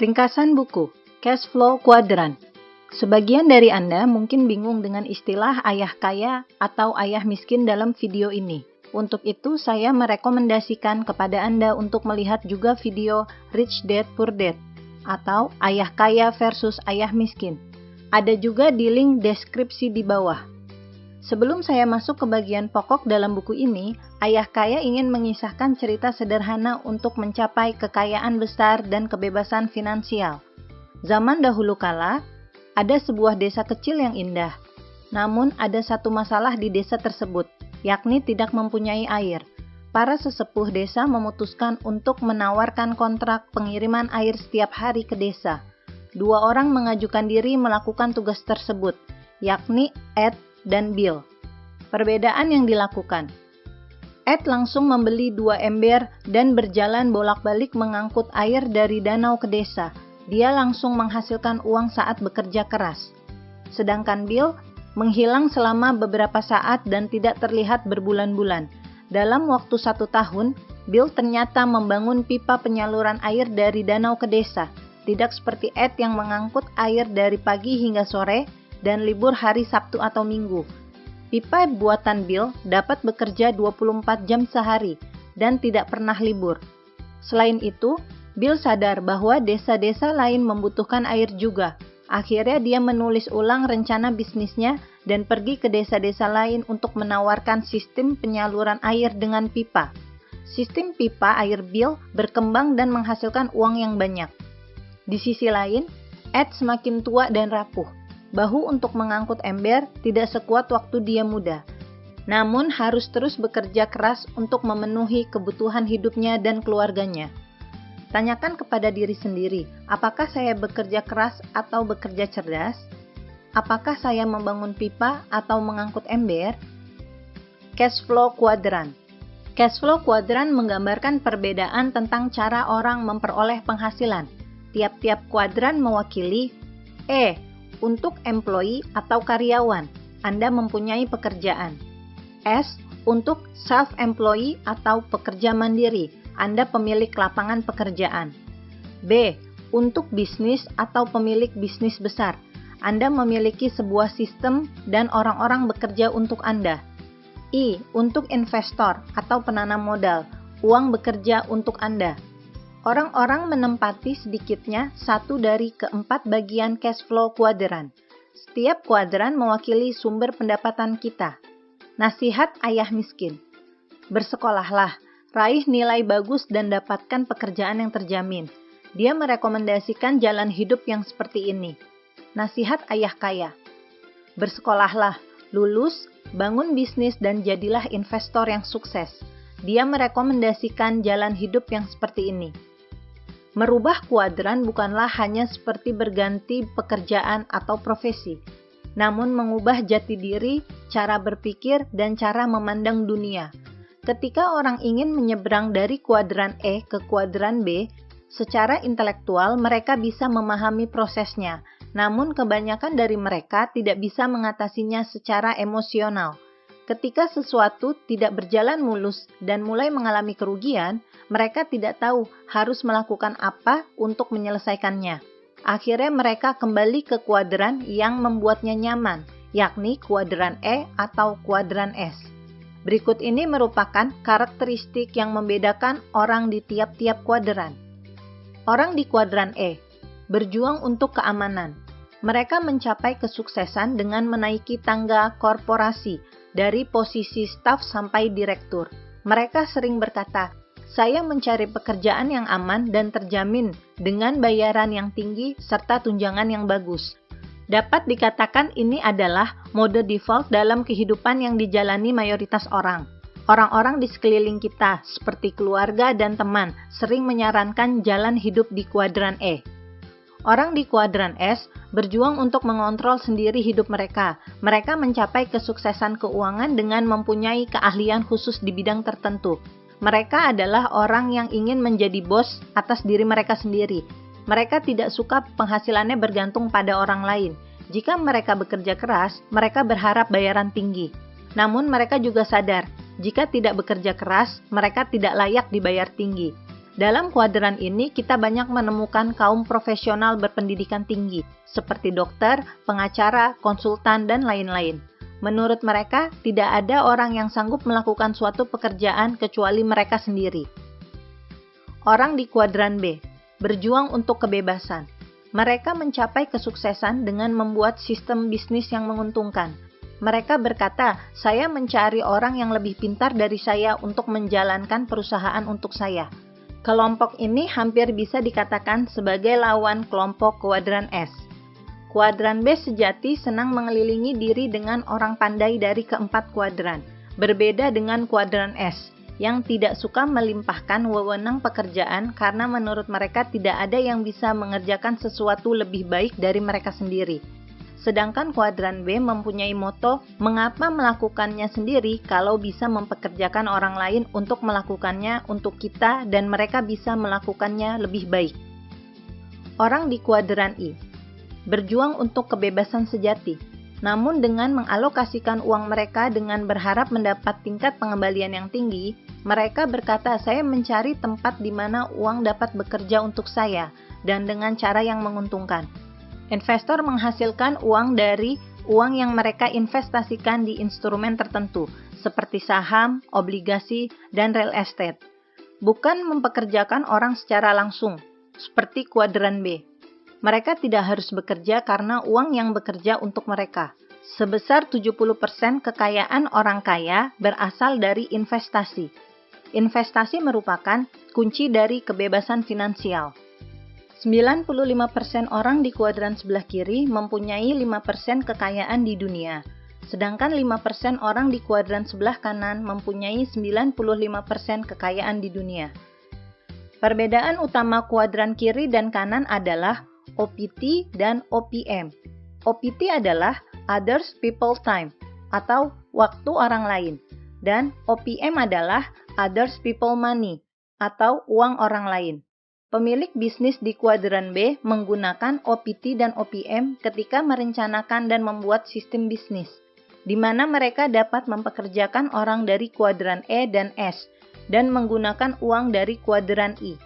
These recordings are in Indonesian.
Ringkasan buku, Cash Flow Quadrant. Sebagian dari Anda mungkin bingung dengan istilah ayah kaya atau ayah miskin dalam video ini. Untuk itu, saya merekomendasikan kepada Anda untuk melihat juga video Rich Dad Poor Dad atau ayah kaya versus ayah miskin. Ada juga di link deskripsi di bawah. Sebelum saya masuk ke bagian pokok dalam buku ini, ayah kaya ingin mengisahkan cerita sederhana untuk mencapai kekayaan besar dan kebebasan finansial. Zaman dahulu kala, ada sebuah desa kecil yang indah. Namun ada satu masalah di desa tersebut, yakni tidak mempunyai air. Para sesepuh desa memutuskan untuk menawarkan kontrak pengiriman air setiap hari ke desa. Dua orang mengajukan diri melakukan tugas tersebut, yakni Ed dan Bill. Perbedaan yang dilakukan. Ed langsung membeli 2 ember dan berjalan bolak-balik mengangkut air dari danau ke desa. Dia langsung menghasilkan uang saat bekerja keras. Sedangkan Bill menghilang selama beberapa saat dan tidak terlihat berbulan-bulan. Dalam waktu 1 tahun, Bill ternyata membangun pipa penyaluran air dari danau ke desa. Tidak seperti Ed yang mengangkut air dari pagi hingga sore dan libur hari Sabtu atau Minggu. Pipa buatan Bill dapat bekerja 24 jam sehari dan tidak pernah libur. Selain itu, Bill sadar bahwa desa-desa lain membutuhkan air juga. Akhirnya dia menulis ulang rencana bisnisnya dan pergi ke desa-desa lain untuk menawarkan sistem penyaluran air dengan pipa. Sistem pipa air Bill berkembang dan menghasilkan uang yang banyak. Di sisi lain, Ed semakin tua dan rapuh. Bahu untuk mengangkut ember tidak sekuat waktu dia muda. Namun harus terus bekerja keras untuk memenuhi kebutuhan hidupnya dan keluarganya. Tanyakan kepada diri sendiri, apakah saya bekerja keras atau bekerja cerdas? Apakah saya membangun pipa atau mengangkut ember? Cash Flow Quadrant. Cash Flow Quadrant menggambarkan perbedaan tentang cara orang memperoleh penghasilan. Tiap-tiap kuadran mewakili untuk employee atau karyawan, Anda mempunyai pekerjaan. S untuk self-employee atau pekerja mandiri, Anda pemilik lapangan pekerjaan. B untuk bisnis atau pemilik bisnis besar, Anda memiliki sebuah sistem dan orang-orang bekerja untuk Anda. I untuk investor atau penanam modal, uang bekerja untuk Anda. Orang-orang menempati sedikitnya 1 dari keempat bagian cash flow kuadran. Setiap kuadran mewakili sumber pendapatan kita. Nasihat ayah miskin. Bersekolahlah, raih nilai bagus dan dapatkan pekerjaan yang terjamin. Dia merekomendasikan jalan hidup yang seperti ini. Nasihat ayah kaya. Bersekolahlah, lulus, bangun bisnis dan jadilah investor yang sukses. Dia merekomendasikan jalan hidup yang seperti ini. Merubah kuadran bukanlah hanya seperti berganti pekerjaan atau profesi, namun mengubah jati diri, cara berpikir, dan cara memandang dunia. Ketika orang ingin menyeberang dari kuadran E ke kuadran B, secara intelektual mereka bisa memahami prosesnya, namun kebanyakan dari mereka tidak bisa mengatasinya secara emosional. Ketika sesuatu tidak berjalan mulus dan mulai mengalami kerugian, mereka tidak tahu harus melakukan apa untuk menyelesaikannya. Akhirnya mereka kembali ke kuadran yang membuatnya nyaman, yakni kuadran E atau kuadran S. Berikut ini merupakan karakteristik yang membedakan orang di tiap-tiap kuadran. Orang di kuadran E berjuang untuk keamanan. Mereka mencapai kesuksesan dengan menaiki tangga korporasi dari posisi staf sampai direktur. Mereka sering berkata, "Saya mencari pekerjaan yang aman dan terjamin dengan bayaran yang tinggi serta tunjangan yang bagus." Dapat dikatakan ini adalah mode default dalam kehidupan yang dijalani mayoritas orang. Orang-orang di sekeliling kita, seperti keluarga dan teman, sering menyarankan jalan hidup di kuadran E. Orang di kuadran S berjuang untuk mengontrol sendiri hidup mereka. Mereka mencapai kesuksesan keuangan dengan mempunyai keahlian khusus di bidang tertentu. Mereka adalah orang yang ingin menjadi bos atas diri mereka sendiri. Mereka tidak suka penghasilannya bergantung pada orang lain. Jika mereka bekerja keras, mereka berharap bayaran tinggi. Namun mereka juga sadar, jika tidak bekerja keras, mereka tidak layak dibayar tinggi. Dalam kuadran ini, kita banyak menemukan kaum profesional berpendidikan tinggi, seperti dokter, pengacara, konsultan, dan lain-lain. Menurut mereka, tidak ada orang yang sanggup melakukan suatu pekerjaan kecuali mereka sendiri. Orang di kuadran B, berjuang untuk kebebasan. Mereka mencapai kesuksesan dengan membuat sistem bisnis yang menguntungkan. Mereka berkata, saya mencari orang yang lebih pintar dari saya untuk menjalankan perusahaan untuk saya. Kelompok ini hampir bisa dikatakan sebagai lawan kelompok kuadran S. Kuadran B sejati senang mengelilingi diri dengan orang pandai dari keempat kuadran, berbeda dengan kuadran S, yang tidak suka melimpahkan wewenang pekerjaan karena menurut mereka tidak ada yang bisa mengerjakan sesuatu lebih baik dari mereka sendiri. Sedangkan kuadran B mempunyai moto, mengapa melakukannya sendiri kalau bisa mempekerjakan orang lain untuk melakukannya untuk kita dan mereka bisa melakukannya lebih baik. Orang di kuadran I, berjuang untuk kebebasan sejati, namun dengan mengalokasikan uang mereka dengan berharap mendapat tingkat pengembalian yang tinggi, mereka berkata saya mencari tempat di mana uang dapat bekerja untuk saya dan dengan cara yang menguntungkan. Investor menghasilkan uang dari uang yang mereka investasikan di instrumen tertentu, seperti saham, obligasi, dan real estate. Bukan mempekerjakan orang secara langsung, seperti kuadran B. Mereka tidak harus bekerja karena uang yang bekerja untuk mereka. Sebesar 70% kekayaan orang kaya berasal dari investasi. Investasi merupakan kunci dari kebebasan finansial. 95% orang di kuadran sebelah kiri mempunyai 5% kekayaan di dunia, sedangkan 5% orang di kuadran sebelah kanan mempunyai 95% kekayaan di dunia. Perbedaan utama kuadran kiri dan kanan adalah OPT dan OPM. OPT adalah Others People Time atau waktu orang lain, dan OPM adalah Others People Money atau uang orang lain. Pemilik bisnis di kuadran B menggunakan OPT dan OPM ketika merencanakan dan membuat sistem bisnis, di mana mereka dapat mempekerjakan orang dari kuadran E dan S, dan menggunakan uang dari kuadran I.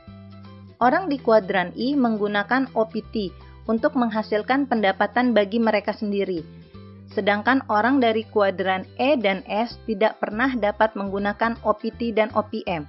Orang di kuadran I menggunakan OPT untuk menghasilkan pendapatan bagi mereka sendiri, sedangkan orang dari kuadran E dan S tidak pernah dapat menggunakan OPT dan OPM.